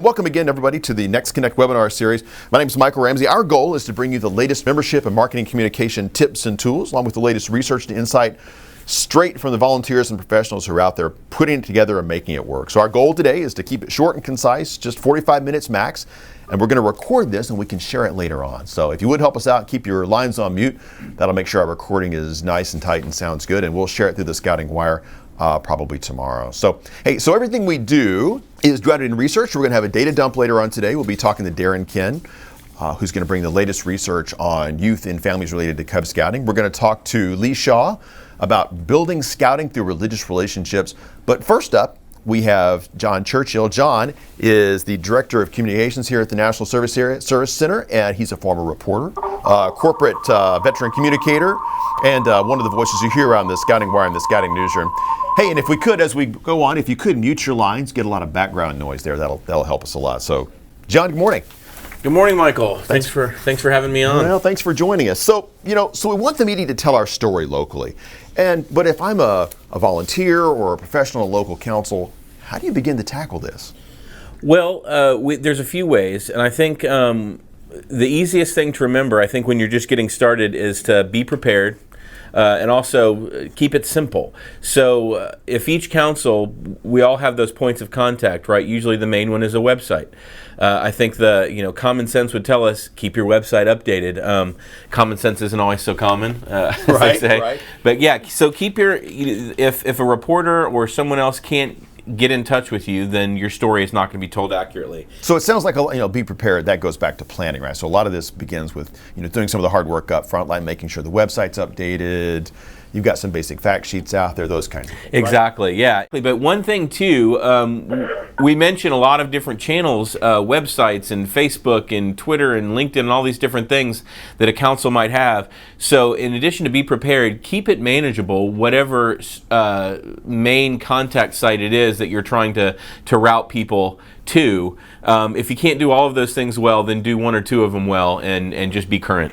Welcome again, everybody, to the Next Connect webinar series. My name is Michael Ramsey. Our goal is to bring you the latest membership and marketing communication tips and tools, along with the latest research and insight straight from the volunteers and professionals who are out there putting it together and making it work. So our goal today is to keep it short and concise, just 45 minutes max, and we're going to record this and we can share it later on. So if you would help us out, keep your lines on mute. That'll make sure our recording is nice and tight and sounds good, and we'll share it through the Scouting Wire probably tomorrow. So everything we do is grounded in research. We're going to have a data dump later on today. We'll be talking to Darren Ken, who's going to bring the latest research on youth and families related to Cub Scouting. We're going to talk to Lee Shaw about building scouting through religious relationships. But first up, we have John Churchill. John is the Director of Communications here at the National Service Center, and he's a former reporter, corporate veteran communicator, and one of the voices you hear around the Scouting Wire and the Scouting Newsroom. Hey, and if we could, as we go on, if you could mute your lines, get a lot of background noise there, that'll help us a lot. So, John, good morning. Good morning, Michael. Thanks for having me on. Well, thanks for joining us. So, so we want the media to tell our story locally. But if I'm a volunteer or a professional in local council, how do you begin to tackle this? Well, there's a few ways, and I think the easiest thing to remember, I think, when you're just getting started is to be prepared. And also keep it simple. So if each council, we all have those points of contact, right? Usually the main one is a website. I think common sense would tell us, keep your website updated. Common sense isn't always so common, as they say. Right. But yeah, so keep if a reporter or someone else can't get in touch with you, then your story is not going to be told accurately. So it sounds like, be prepared. That goes back to planning, right? So a lot of this begins with, doing some of the hard work up front, like making sure the website's updated. You've got some basic fact sheets out there, those kinds of things. Exactly, right? Yeah. But one thing too, we mention a lot of different channels, websites and Facebook and Twitter and LinkedIn and all these different things that a council might have. So in addition to be prepared, keep it manageable, whatever main contact site it is that you're trying to route people to. If you can't do all of those things well, then do one or two of them well and just be current.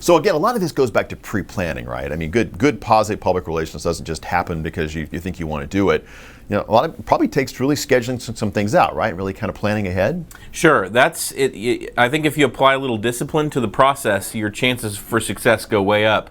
So again, a lot of this goes back to pre-planning, right? I mean, good positive public relations doesn't just happen because you think you want to do it. A lot of it probably takes really scheduling some things out, right? Really kind of planning ahead. Sure, that's it. I think if you apply a little discipline to the process, your chances for success go way up.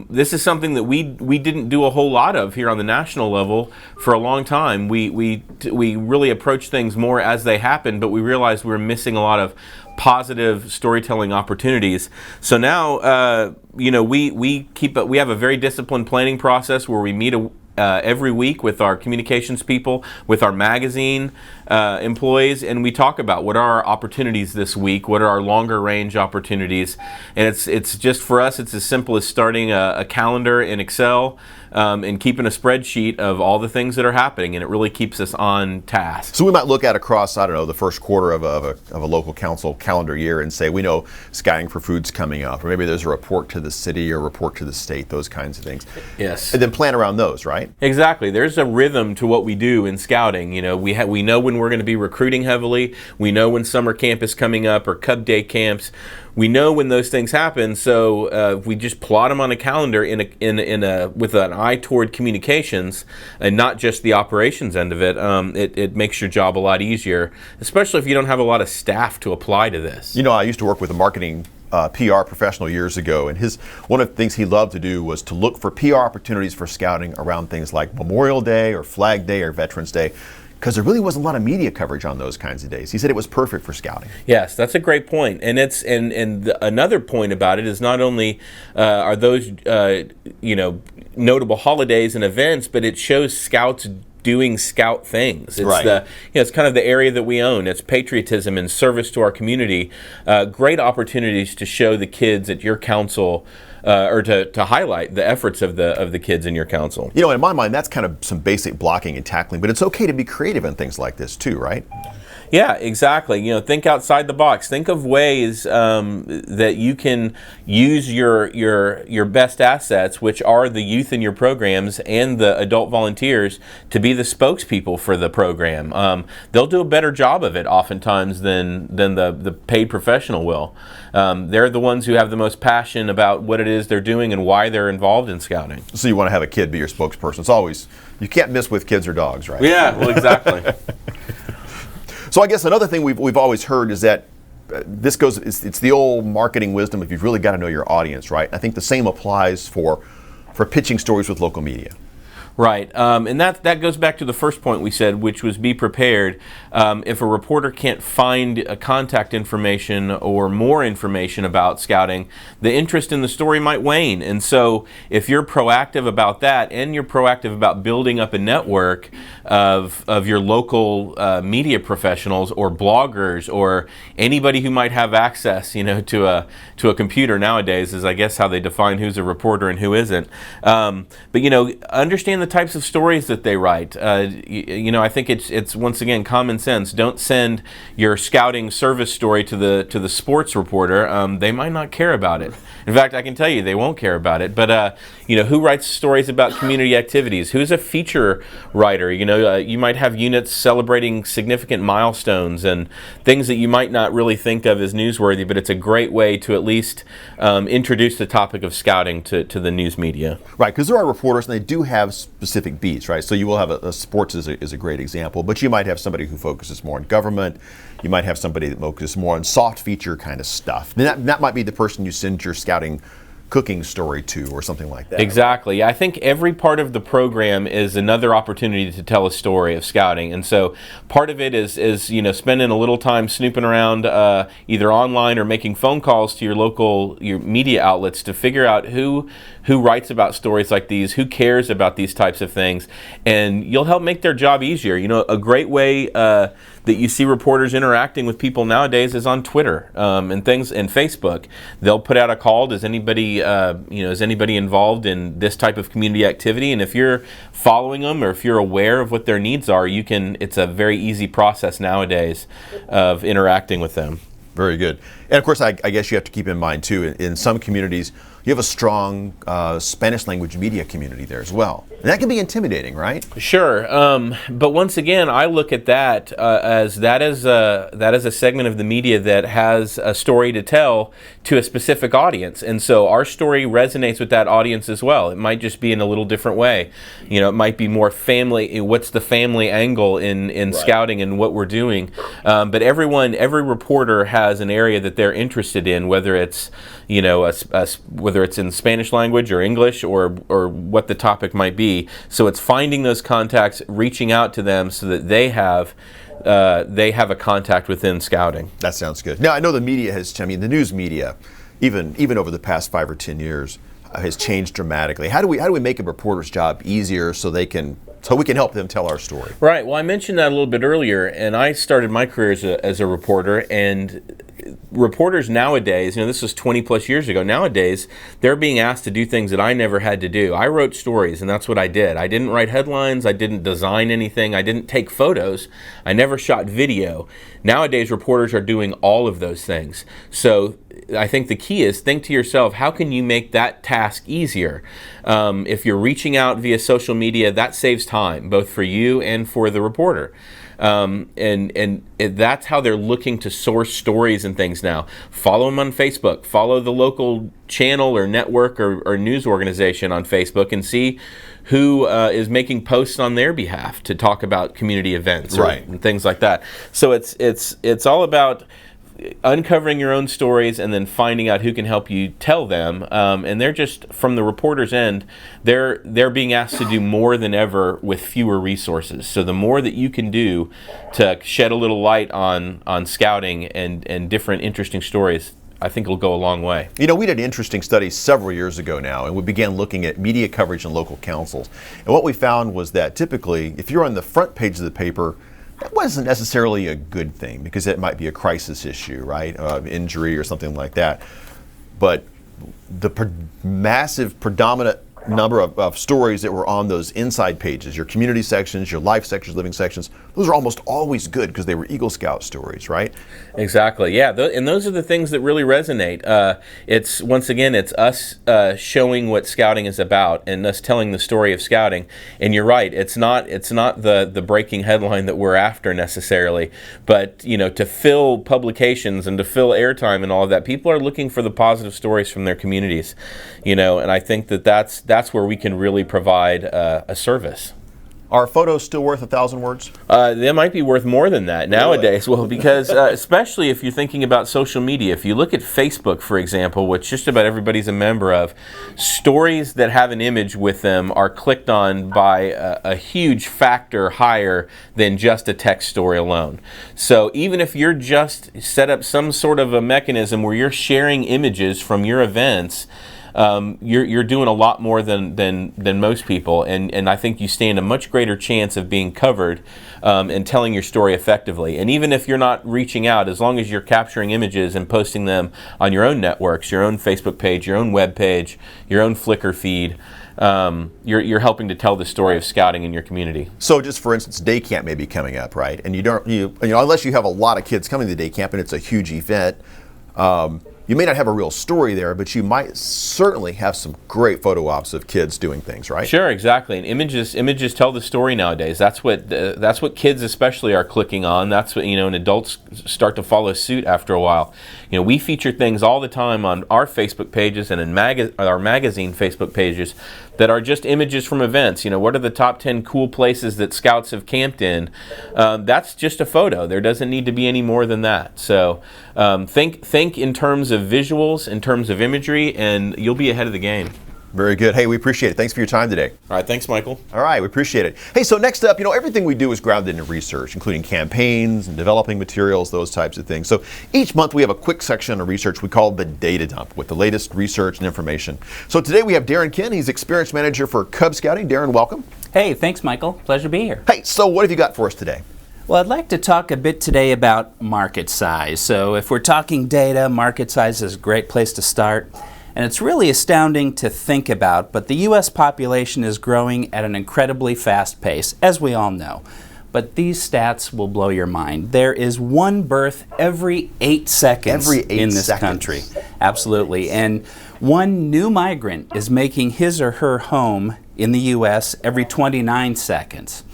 This is something that we didn't do a whole lot of here on the national level for a long time. We really approached things more as they happened, but we realized we were missing a lot of positive storytelling opportunities. So now, we have a very disciplined planning process where we meet every week with our communications people, with our magazine employees, and we talk about what are our opportunities this week, what are our longer range opportunities, and it's just for us, it's as simple as starting a calendar in Excel and keeping a spreadsheet of all the things that are happening, and it really keeps us on task. So we might look at across, the first quarter of a local council calendar year and say, we know Scouting for Food's coming up, or maybe there's a report to the city or a report to the state, those kinds of things. Yes. And then plan around those, right? Exactly. There's a rhythm to what we do in scouting. We know when we're going to be recruiting heavily. We know when summer camp is coming up or Cub Day camps. We know when those things happen, so we just plot them on a calendar with an eye toward communications and not just the operations end of it. It makes your job a lot easier, especially if you don't have a lot of staff to apply to this. I used to work with a marketing PR professional years ago, and one of the things he loved to do was to look for PR opportunities for scouting around things like Memorial Day or Flag Day or Veterans Day, because there really wasn't a lot of media coverage on those kinds of days. He said it was perfect for scouting. Yes, that's a great point. And another point about it is not only are those notable holidays and events, but it shows scouts doing scout things. It's right. It's kind of the area that we own. It's patriotism and service to our community. Great opportunities to show the kids at your council or to highlight the efforts of the kids in your council. In my mind, that's kind of some basic blocking and tackling, but it's okay to be creative in things like this too, right? Yeah, exactly. Think outside the box. Think of ways that you can use your best assets, which are the youth in your programs and the adult volunteers, to be the spokespeople for the program. They'll do a better job of it oftentimes than the paid professional will. They're the ones who have the most passion about what it is they're doing and why they're involved in scouting. So you want to have a kid be your spokesperson. You can't miss with kids or dogs, right? Yeah, well, exactly. So I guess another thing we've always heard is that it's the old marketing wisdom of you've really got to know your audience, right? I think the same applies for pitching stories with local media. Right, and that goes back to the first point we said, which was be prepared. If a reporter can't find contact information or more information about scouting, the interest in the story might wane. And so if you're proactive about that, and you're proactive about building up a network of your local media professionals or bloggers or anybody who might have access, to a computer nowadays, is I guess how they define who's a reporter and who isn't. But understand the types of stories that they write. I think it's once again common sense. Don't send your scouting service story to the sports reporter. They might not care about it. In fact, I can tell you they won't care about it. But who writes stories about community activities? Who's a feature writer? You might have units celebrating significant milestones and things that you might not really think of as newsworthy, but it's a great way to at least introduce the topic of scouting to the news media. Right, because there are reporters and they do have specific beats, right? So you will have a sports is a great example, but you might have somebody who focuses more on government. You might have somebody that focuses more on soft feature kind of stuff. And that might be the person you send your scouting cooking story to or something like that. Exactly. I think every part of the program is another opportunity to tell a story of scouting. And so part of it is spending a little time snooping around either online or making phone calls to your media outlets to figure out who writes about stories like these, who cares about these types of things, and you'll help make their job easier. A great way that you see reporters interacting with people nowadays is on Twitter and Facebook. They'll put out a call. Does anybody involved in this type of community activity? And if you're following them or if you're aware of what their needs are, it's a very easy process nowadays of interacting with them. Very good. And of course, I guess you have to keep in mind too, in some communities, you have a strong Spanish language media community there as well. And that can be intimidating, right? Sure. But once again, I look at that as a segment of the media that has a story to tell to a specific audience. And so our story resonates with that audience as well. It might just be in a little different way. It might be more family. What's the family angle in right. Scouting and what we're doing? But every reporter has an area that they're interested in, whether it's whether it's in Spanish language or English or what the topic might be. So it's finding those contacts, reaching out to them so that they have a contact within scouting. That sounds good. Now I know the news media, even over the past 5 or 10 years, has changed dramatically. How do we make a reporter's job easier so we can help them tell our story? Right. Well, I mentioned that a little bit earlier, and I started my career as a reporter, and reporters nowadays, this was 20 plus years ago, nowadays they're being asked to do things that I never had to do. I wrote stories, and that's what I did. I didn't write headlines, I didn't design anything, I didn't take photos, I never shot video. Nowadays reporters are doing all of those things. So I think the key is think to yourself, how can you make that task easier? If you're reaching out via social media, that saves time, both for you and for the reporter. That's how they're looking to source stories and things now. Follow them on Facebook. Follow the local channel or network or news organization on Facebook and see who is making posts on their behalf to talk about community events right. and things like that. So it's all about uncovering your own stories and then finding out who can help you tell them. And they're just, from the reporter's end, they're being asked to do more than ever with fewer resources. So the more that you can do to shed a little light on scouting and different interesting stories, I think it'll go a long way. We did an interesting study several years ago now, and we began looking at media coverage in local councils. And what we found was that typically, if you're on the front page of the paper, that wasn't necessarily a good thing because it might be a crisis issue, right? Injury or something like that. But the massive predominant number of stories that were on those inside pages, your community sections, your life sections, living sections, those are almost always good because they were Eagle Scout stories, right? Exactly, yeah. And those are the things that really resonate. It's us showing what scouting is about and us telling the story of scouting. And you're right, it's not the breaking headline that we're after necessarily, but to fill publications and to fill airtime and all of that, people are looking for the positive stories from their communities. And I think that's where we can really provide a service. Are photos still worth 1,000 words? They might be worth more than that nowadays. Well, because especially if you're thinking about social media, if you look at Facebook, for example, which just about everybody's a member of, stories that have an image with them are clicked on by a huge factor higher than just a text story alone. So even if you're just set up some sort of a mechanism where you're sharing images from your events, you're doing a lot more than most people, and I think you stand a much greater chance of being covered and telling your story effectively. And even if you're not reaching out, as long as you're capturing images and posting them on your own networks, your own Facebook page, your own web page, your own Flickr feed, you're helping to tell the story of scouting in your community. So, just for instance, day camp may be coming up, right? And you know, unless you have a lot of kids coming to day camp and it's a huge event. You may not have a real story there, but you might certainly have some great photo ops of kids doing things, right? Sure, exactly. And images tell the story nowadays. That's what kids especially are clicking on. That's what, and adults start to follow suit after a while. We feature things all the time on our Facebook pages and in our magazine Facebook pages that are just images from events. What are the top 10 cool places that scouts have camped in? That's just a photo. There doesn't need to be any more than that. So think in terms of visuals, in terms of imagery, and you'll be ahead of the game. Very good. Hey, we appreciate it. Thanks for your time today. All right, thanks, Michael. All right, we appreciate it. Hey, so next up, everything we do is grounded in research, including campaigns and developing materials, those types of things. So each month we have a quick section of research we call the Data Dump with the latest research and information. So today we have Darren Kinn. He's Experience Manager for Cub Scouting. Darren, welcome. Hey, thanks, Michael. Pleasure to be here. Hey, so what have you got for us today? Well, I'd like to talk a bit today about market size. So if we're talking data, market size is a great place to start. And it's really astounding to think about, but the U.S. population is growing at an incredibly fast pace, as we all know. But these stats will blow your mind. There is one birth every 8 seconds in this country. Absolutely. And one new migrant is making his or her home in the U.S. every 29 seconds.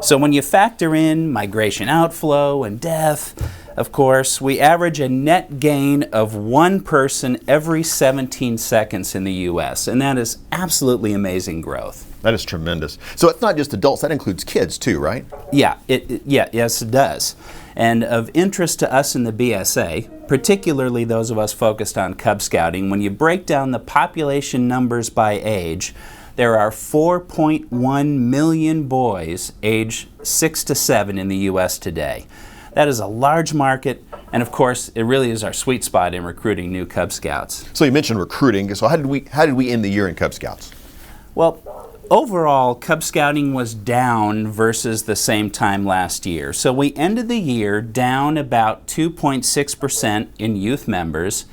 So when you factor in migration outflow and death, of course, we average a net gain of one person every 17 seconds in the U.S., and that is absolutely amazing growth. That is tremendous. So it's not just adults, that includes kids too, right? Yeah, yes it does. And of interest to us in the BSA, particularly those of us focused on Cub Scouting, when you break down the population numbers by age, there are 4.1 million boys aged 6 to 7 in the U.S. today. That is a large market, and of course, it really is our sweet spot in recruiting new Cub Scouts. So you mentioned recruiting. So how did we end the year in Cub Scouts? Well, overall, Cub Scouting was down versus the same time last year. So we ended the year down about 2.6% in youth members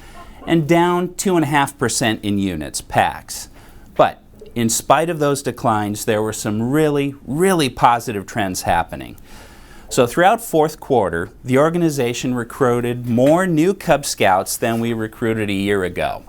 and down 2.5% in units, packs. But in spite of those declines, there were some really, really positive trends happening. So throughout fourth quarter, the organization recruited more new Cub Scouts than we recruited a year ago.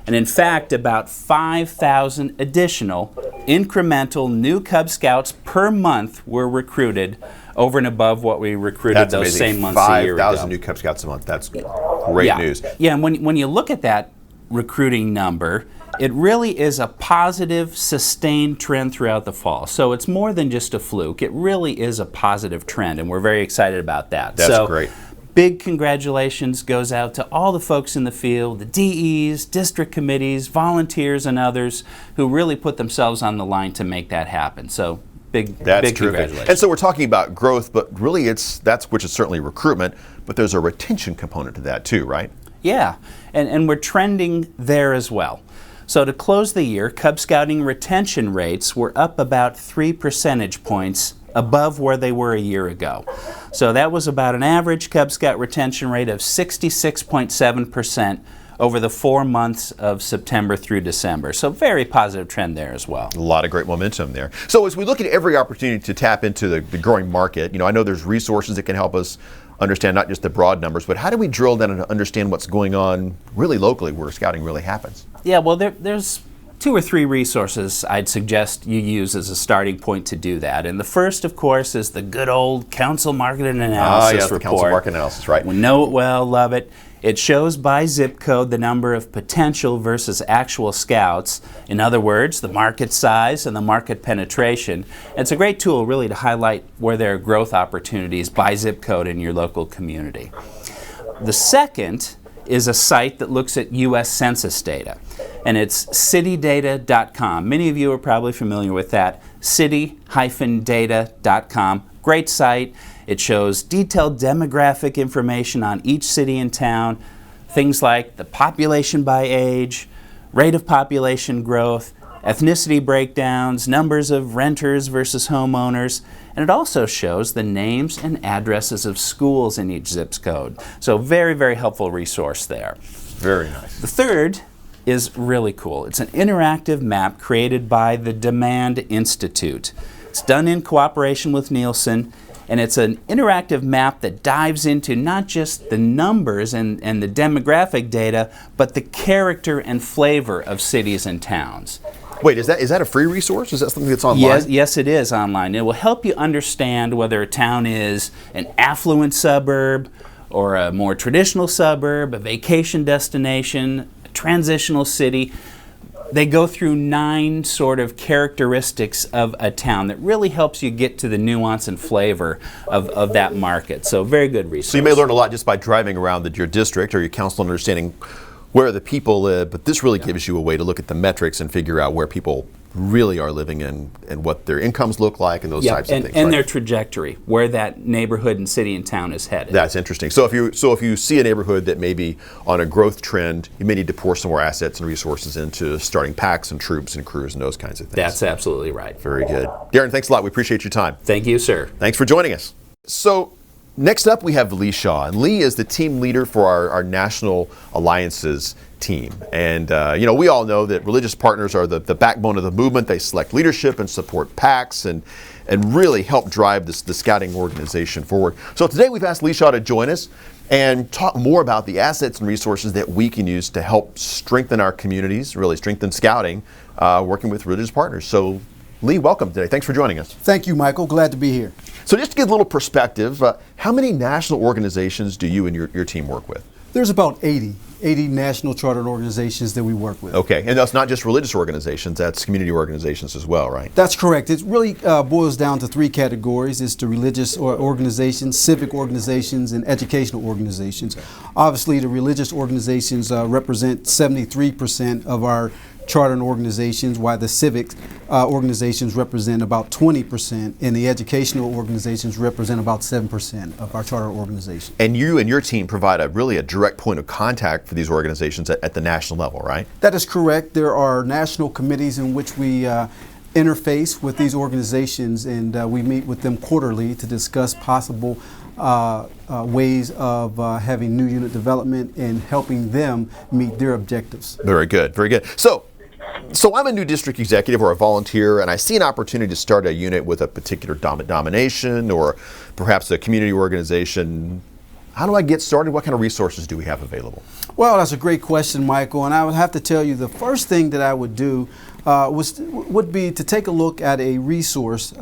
And in fact, about 5,000 additional incremental new Cub Scouts per month were recruited over and above what we recruited those same months a year ago. 5,000 new Cub Scouts a month. That's great news. Yeah, and when you look at that recruiting number, it really is a positive, sustained trend throughout the fall. So it's more than just a fluke. It really is a positive trend, and we're very excited about that. That's great. Big congratulations goes out to all the folks in the field, the DEs, district committees, volunteers, and others who really put themselves on the line to make that happen. So big congratulations. And so we're talking about growth, but really which is certainly recruitment, but there's a retention component to that too, right? Yeah, and we're trending there as well. So to close the year, Cub Scouting retention rates were up about 3 percentage points above where they were a year ago. So that was about an average Cub Scout retention rate of 66.7% over the 4 months of September through December. So very positive trend there as well. A lot of great momentum there. So as we look at every opportunity to tap into the growing market, I know there's resources that can help us understand not just the broad numbers, but how do we drill down and understand what's going on really locally where scouting really happens? Yeah, well, there's 2 or 3 resources I'd suggest you use as a starting point to do that. And the first, of course, is the good old Council Market Analysis yes, report. the Council Market Analysis, right. We know it well, love it. It shows by zip code the number of potential versus actual scouts. In other words, the market size and the market penetration. It's a great tool really to highlight where there are growth opportunities by zip code in your local community. The second is a site that looks at U.S. Census data, and it's citydata.com. Many of you are probably familiar with that, city-data.com. Great site. It shows detailed demographic information on each city and town, things like the population by age, rate of population growth, ethnicity breakdowns, numbers of renters versus homeowners, and it also shows the names and addresses of schools in each zip code. So very, very helpful resource there. Very nice. The third is really cool. It's an interactive map created by the Demand Institute. It's done in cooperation with Nielsen, and it's an interactive map that dives into not just the numbers and the demographic data, but the character and flavor of cities and towns. Wait, is that a free resource? Is that something that's online? Yes, it is online. It will help you understand whether a town is an affluent suburb or a more traditional suburb, a vacation destination, a transitional city. They go through 9 sort of characteristics of a town that really helps you get to the nuance and flavor of that market. So very good resource. So you may learn a lot just by driving around your district or your council and understanding where the people live, but this really gives you a way to look at the metrics and figure out where people really are living in and what their incomes look like and those types of things. And right? their trajectory, where that neighborhood and city and town is headed. That's interesting. So if you see a neighborhood that may be on a growth trend, you may need to pour some more assets and resources into starting packs and troops and crews and those kinds of things. That's absolutely right. Very good. Darren, thanks a lot. We appreciate your time. Thank you, sir. Thanks for joining us. So next up we have Lee Shaw. And Lee is the team leader for our National Alliances team. And we all know that religious partners are the backbone of the movement. They select leadership and support PACs and really help drive the scouting organization forward. So today we've asked Lee Shaw to join us and talk more about the assets and resources that we can use to help strengthen our communities, really strengthen scouting, working with religious partners. So Lee, welcome today. Thanks for joining us. Thank you, Michael. Glad to be here. So just to get a little perspective, how many national organizations do you and your team work with? There's about 80 national chartered organizations that we work with. Okay, and that's not just religious organizations, that's community organizations as well, right? That's correct. It really boils down to 3 categories. It's the religious organizations, civic organizations, and educational organizations. Obviously, the religious organizations represent 73% of our chartered organizations, while the civic organizations represent about 20%, and the educational organizations represent about 7% of our chartered organizations. And you and your team provide a direct point of contact for these organizations at the national level, right? That is correct. There are national committees in which we interface with these organizations, and we meet with them quarterly to discuss possible ways of having new unit development and helping them meet their objectives. Very good, very good. So I'm a new district executive or a volunteer, and I see an opportunity to start a unit with a particular domination or perhaps a community organization. How do I get started? What kind of resources do we have available? Well, that's a great question, Michael, and I would have to tell you the first thing that I would do would be to take a look at a resource.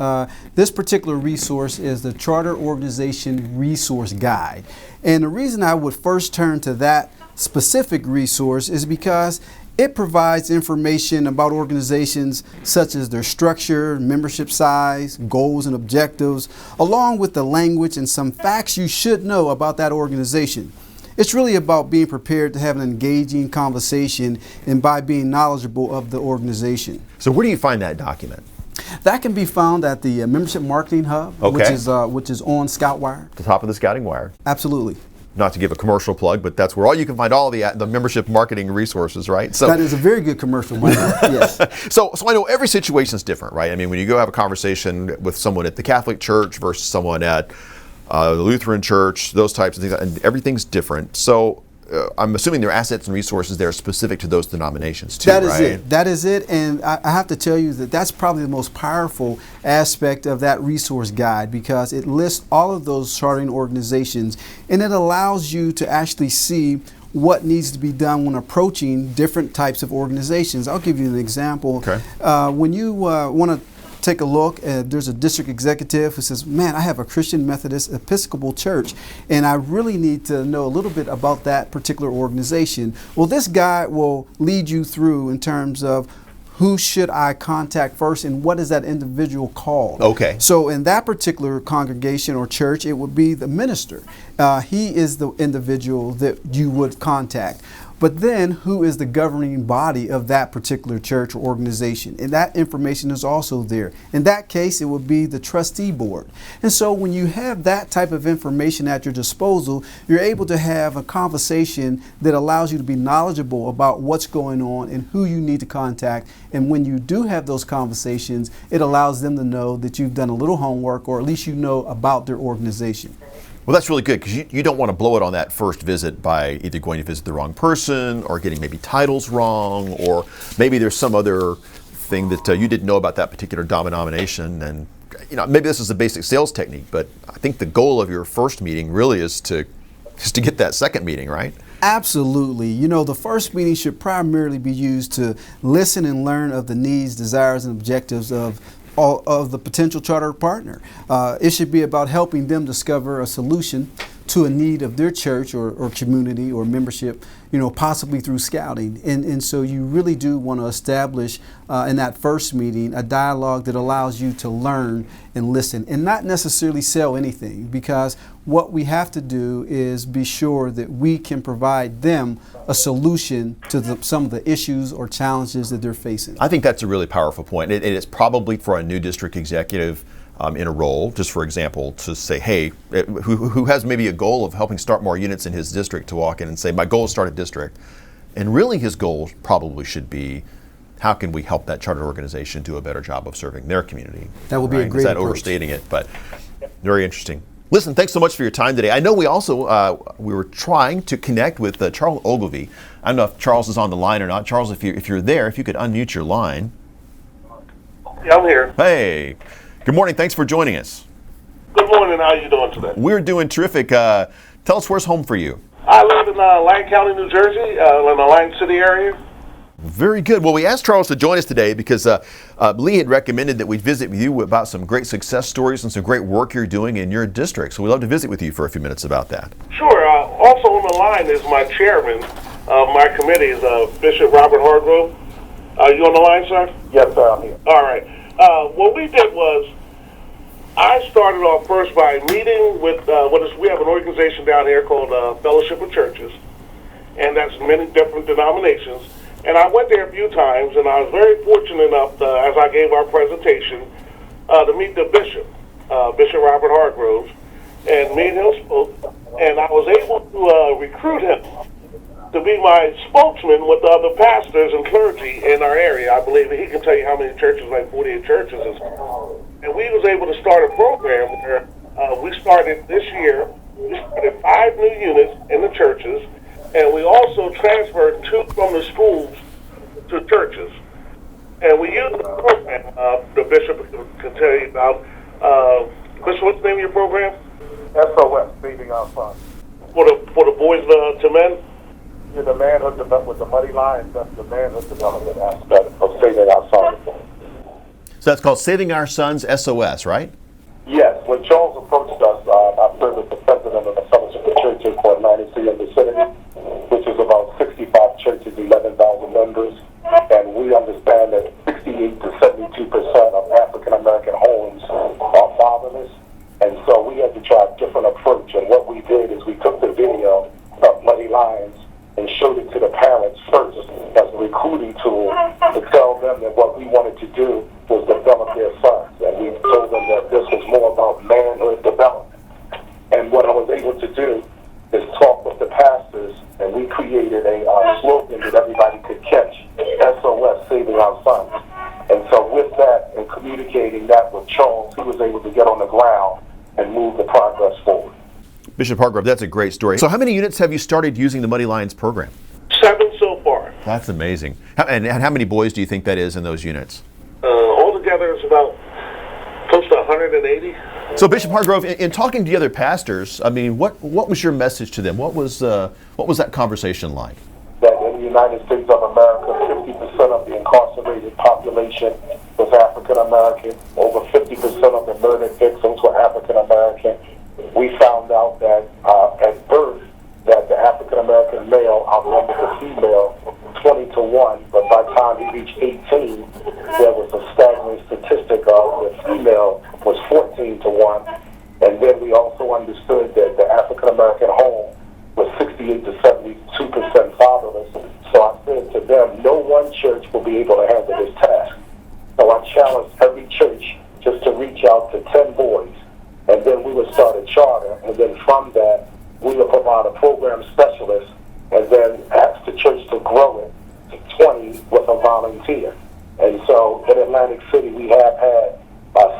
This particular resource is the Charter Organization Resource Guide. And the reason I would first turn to that specific resource is because it provides information about organizations such as their structure, membership size, goals and objectives, along with the language and some facts you should know about that organization. It's really about being prepared to have an engaging conversation and by being knowledgeable of the organization. So where do you find that document? That can be found at the Membership Marketing Hub, okay, which is on ScoutWire. The top of the Scouting Wire. Absolutely. Not to give a commercial plug, but that's where you can find all the membership marketing resources, right? So that is a very good commercial, Michael. Yes. So I know every situation is different, right? I mean, when you go have a conversation with someone at the Catholic Church versus someone at the Lutheran Church, those types of things, and everything's different. So I'm assuming there are assets and resources that are specific to those denominations too, right? That is it. And I have to tell you that that's probably the most powerful aspect of that resource guide, because it lists all of those chartering organizations and it allows you to actually see what needs to be done when approaching different types of organizations. I'll give you an example. Okay. When you want to take a look, there's a district executive who says, man, I have a Christian Methodist Episcopal church and I really need to know a little bit about that particular organization. Well, this guide will lead you through in terms of who should I contact first and what is that individual called. Okay. So in that particular congregation or church, it would be the minister. He is the individual that you would contact. But then who is the governing body of that particular church or organization? And that information is also there. In that case, it would be the trustee board. And so when you have that type of information at your disposal, you're able to have a conversation that allows you to be knowledgeable about what's going on and who you need to contact. And when you do have those conversations, it allows them to know that you've done a little homework, or at least you know about their organization. Well, that's really good, because you don't want to blow it on that first visit by either going to visit the wrong person or getting maybe titles wrong, or maybe there's some other thing that you didn't know about that particular denomination. And maybe this is a basic sales technique, but I think the goal of your first meeting really is to get that second meeting, right? Absolutely. The first meeting should primarily be used to listen and learn of the needs, desires, and objectives of the potential charter partner. It should be about helping them discover a solution to a need of their church or community or membership, possibly through scouting. And so you really do want to establish in that first meeting a dialogue that allows you to learn and listen and not necessarily sell anything, because what we have to do is be sure that we can provide them a solution to some of the issues or challenges that they're facing. I think that's a really powerful point. It is probably for a new district executive in a role, just for example, to say, hey, who has maybe a goal of helping start more units in his district, to walk in and say, my goal is to start a district. And really his goal probably should be, how can we help that charter organization do a better job of serving their community? That would be a great Is that approach. overstating it? But very interesting. Listen, thanks so much for your time today. I know we also, we were trying to connect with Charles Ogilvie. I don't know if Charles is on the line or not. Charles, if you're there, if you could unmute your line. Yeah, I'm here. Hey, good morning. Thanks for joining us. Good morning. How are you doing today? We're doing terrific. Tell us, where's home for you? I live in Lyon County, New Jersey, in the Lyon City area. Very good. Well, we asked Charles to join us today because Lee had recommended that we visit with you about some great success stories and some great work you're doing in your district. So we'd love to visit with you for a few minutes about that. Sure. Also on the line is my chairman of my committee, Bishop Robert Hargrove. Are you on the line, sir? Yes, sir, I'm here. All right. What we did was, I started off first by meeting with, we have an organization down here called Fellowship of Churches, and that's many different denominations. And I went there a few times, and I was very fortunate enough, as I gave our presentation, to meet the bishop, Bishop Robert Hargrove, and me and him spoke, and I was able to recruit him to be my spokesman with the other pastors and clergy in our area. I believe that he can tell you how many churches, like 48 churches. And we was able to start a program where we started this year, we started 5 new units in the churches, and we also transferred 2 from the schools to churches. And we used the program, the bishop can tell you about. Bishop, what's the name of your program? SOS, Saving Our Sons. For the boys to men? Yeah, the manhood development with the muddy lines, that's the manhood development aspect of Saving Our Sons. So that's called Saving Our Sons SOS, right? Yes, when Charles approached us, I served as the president of the Fellowship of Churches for Atlantic City and vicinity, which is about 65 churches, 11,000 members, and we understand that 68 to 72% of African American homes are fatherless, and so we had to try a different approach. And what we did is we took the video of Muddy Lines and showed it to the parents first as a recruiting tool to tell them that what we wanted to do was develop their sons. And we told them that this was more about manhood development. And what I was able to do is talk with the pastors, and we created a slogan that everybody could catch, SOS, Saving Our Sons. And so with that and communicating that with Charles, he was able to get on the ground and move the progress forward. Bishop Hargrove, that's a great story. So how many units have you started using the Muddy Lions program? 7 so far. That's amazing. And how many boys do you think that is in those units? Altogether, it's about close to 180. 180 boys. That's amazing. And how many boys do you think that is in those units? 180. So Bishop Hargrove, in talking to the other pastors, I mean, what was your message to them? What was that conversation like? That in the United States of America, 50% of the incarcerated population was African American. Over 50% of the murder victims were African American. We found out that at birth that the African American male outnumbered the female 20 to 1, but by the time he reached 18, there was a staggering statistic of the female was 14 to 1. And then we also understood that the African American home was 68 to 72% fatherless. So I said to them, no one church will be able to handle this task. So I challenged every church just to reach out to 10 boys, and then we would start a charter, and then from that, we would provide a program specialist, and then ask the church to grow it to 20 with a volunteer. And so in Atlantic City, we have had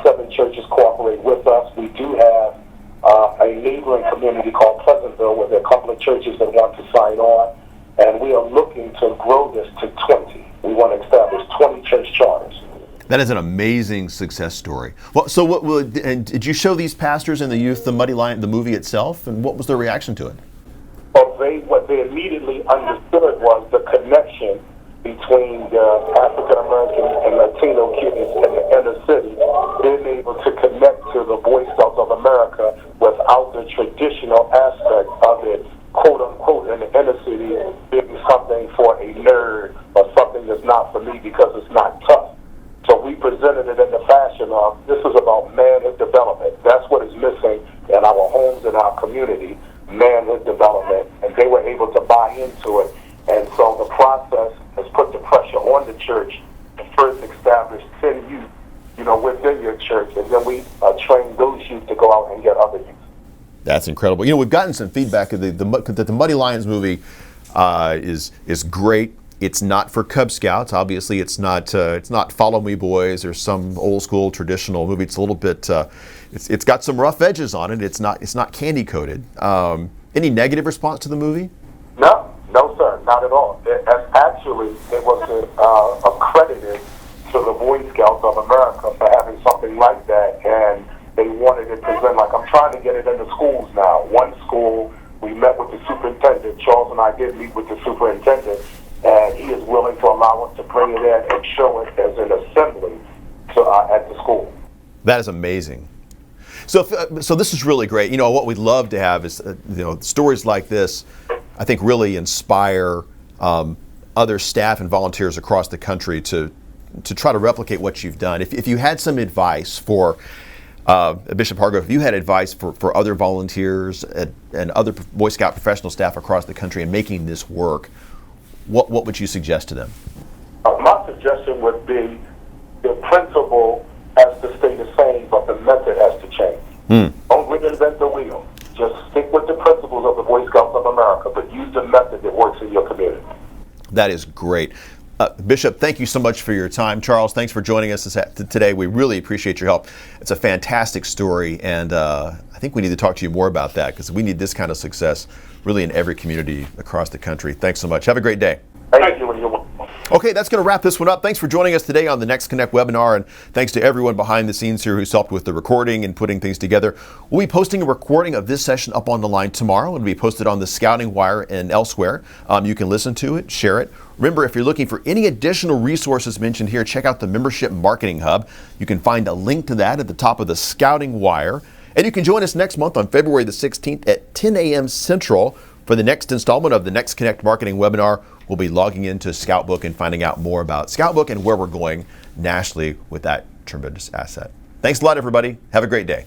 7 churches cooperate with us. We do have a neighboring community called Pleasantville, where there are a couple of churches that want to sign on, and we are looking to grow this to 20. We want to establish 20 church charters. That is an amazing success story. Well, so and did you show these pastors and the youth the Muddy Lion, the movie itself, and what was their reaction to it? Well, what they immediately understood was the connection between the African American and Latino kids in the inner city, being able to connect to the Boy Scouts of America without the traditional aspect of it, quote unquote, in the inner city being something for a nerd or something that's not for me because it's not tough. So we presented it in the fashion of, this is about manhood development. That's what is missing in our homes and our community, manhood development. And they were able to buy into it. And so the process has put the pressure on the church to first establish 10 youth, within your church. And then we train those youth to go out and get other youth. That's incredible. We've gotten some feedback that the Muddy Lions movie is great. It's not for Cub Scouts. Obviously, it's not Follow Me Boys or some old school traditional movie. It's a little bit. It's got some rough edges on it. It's not candy coated. Any negative response to the movie? No, sir, not at all. It was accredited to the Boy Scouts of America for having something like that, and they wanted it presented. Like, I'm trying to get it into schools now. One school, we met with the superintendent. Charles and I did meet with the superintendent, and he is willing to allow us to bring it in and show it as an assembly at the school. That is amazing. So this is really great. What we'd love to have is stories like this. I think really inspire other staff and volunteers across the country to try to replicate what you've done. If you had some advice for Bishop Hargrove, if you had advice for other volunteers and other Boy Scout professional staff across the country in making this work, what would you suggest to them? My suggestion would be the principle has to stay the same, but the method has to change. Don't reinvent the wheel. Just stick with the principles of the Boy Scouts of America, but use the method that works in your community. That is great. Bishop, thank you so much for your time. Charles, thanks for joining us today. We really appreciate your help. It's a fantastic story, and I think we need to talk to you more about that because we need this kind of success really in every community across the country. Thanks so much. Have a great day. Thank you, and you're welcome. Okay, that's going to wrap this one up. Thanks for joining us today on the Next Connect webinar, and thanks to everyone behind the scenes here who's helped with the recording and putting things together. We'll be posting a recording of this session up on the line tomorrow. It'll be posted on the Scouting Wire and elsewhere. You can listen to it, share it. Remember, if you're looking for any additional resources mentioned here, check out the Membership Marketing Hub. You can find a link to that at the top of the Scouting Wire. And you can join us next month on February the 16th at 10 a.m. Central for the next installment of the Next Connect Marketing Webinar. We'll be logging into Scoutbook and finding out more about Scoutbook and where we're going nationally with that tremendous asset. Thanks a lot, everybody. Have a great day.